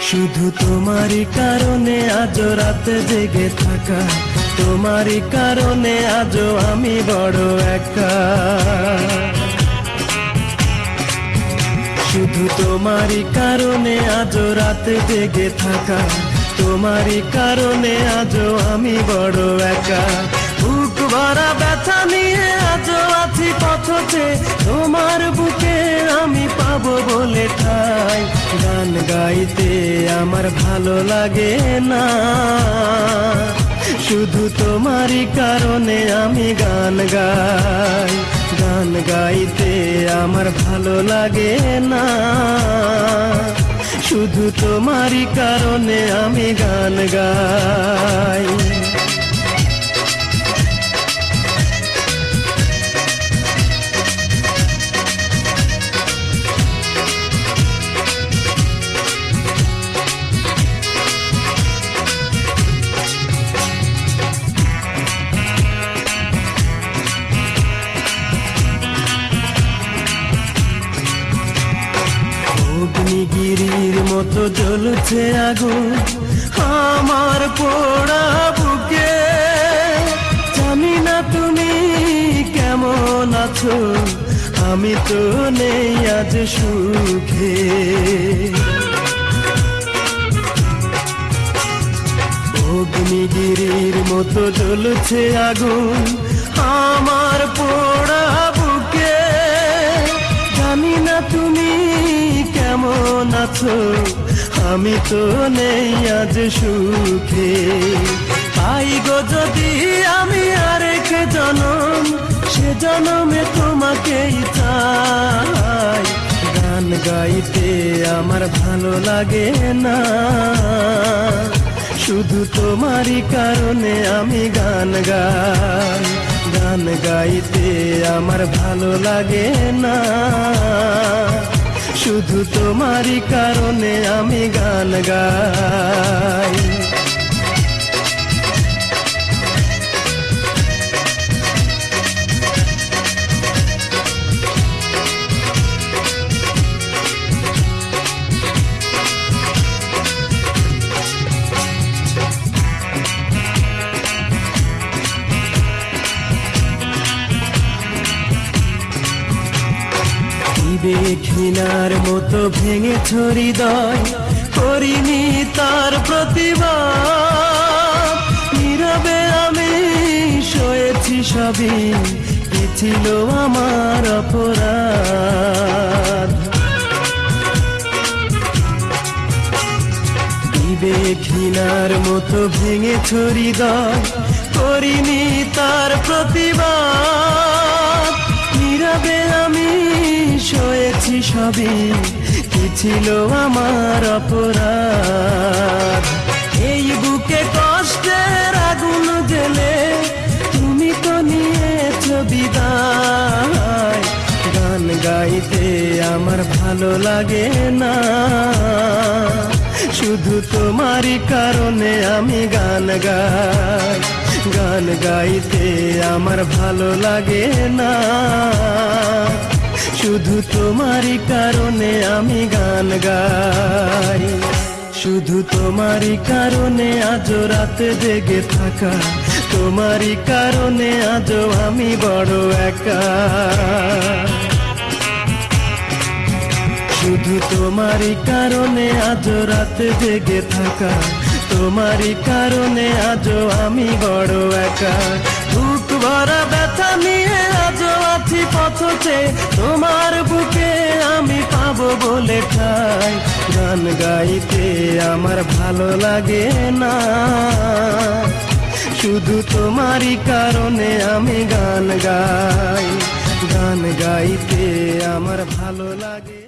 শুধু তোমারই কারণে আজ রাতে জেগে থাকা, তোমারই কারণে আজও আমি বড় একা। শুধু তোমারই কারণে আজ রাতে জেগে থাকা, তোমারই কারণে আজও আমি বড় একা। বুক ভরা ব্যথা নিয়ে আজও আছি পথে, তোমার বুকে আমি পাবো বলে ঠাই। গান গাইতে আমার ভালো লাগে না, শুধু তোমারই কারণে আমি গান গাই। গান গাইতে আমার ভালো লাগে না, শুধু তোমারই কারণে আমি গান গাই। অগ্নিগিরির মতো জ্বলছে আগুন আমার পোড়া বুকে। জানি না তুমি কেমন আছো, আমি তো নেই আজ সুখে। অগ্নিগিরির মতো জ্বলছে আগুন আমার পোড়া বুকে। জানি না তুমি কেমন আছো, আমি তো নেই আজ সুখে। পাই গো যদি আমি আরেক জনম, সে জনমে তোমাকেই চাই। গান গাইতে আমার ভালো লাগে না, শুধু তোমারই কারণে আমি গান গাই। গান গাইতে আমার ভালো লাগে না, শুধু তোমারই কারণে আমি গান গাই। ঘৃণার মতো ভেঙেছ হৃদয়, করিনি তার প্রতিবাদ। নীরবে আমি সয়েছি সবই, কি ছিল আমার অপরাধ। ঘৃণার মতো ভেঙেছ হৃদয়, করিনি তার প্রতিবাদ। নীরবে আমি সয়েছি সবই, কি ছিল আমার অপরাধ। এই বুকে কষ্টের আগুন জ্বেলে তুমি তো নিয়েছ বিদায়। গান গাইতে আমার ভালো লাগে না, শুধু তোমারই কারণে আমি গান গাই। গান গাইতে আমার ভালো লাগে না, শুধু তোমারই কারণে আমি গান গাই। শুধু তোমারই কারণে আজ রাতে জেগে থাকা, তোমারই কারণে আজও আমি বড় একা। শুধু তোমারই কারণে আজ রাতে জেগে থাকা, তোমারই কারণে আজও আমি বড় একা। বুক ভরা ব্যথা নিয়ে আজও আছি পথে, তোমার বুকে আমি পাবো বলে ঠাই। গান গাইতে আমার ভালো লাগে না, শুধু তোমারই কারণে আমি গান গাই। গান গাইতে আমার ভালো লাগে।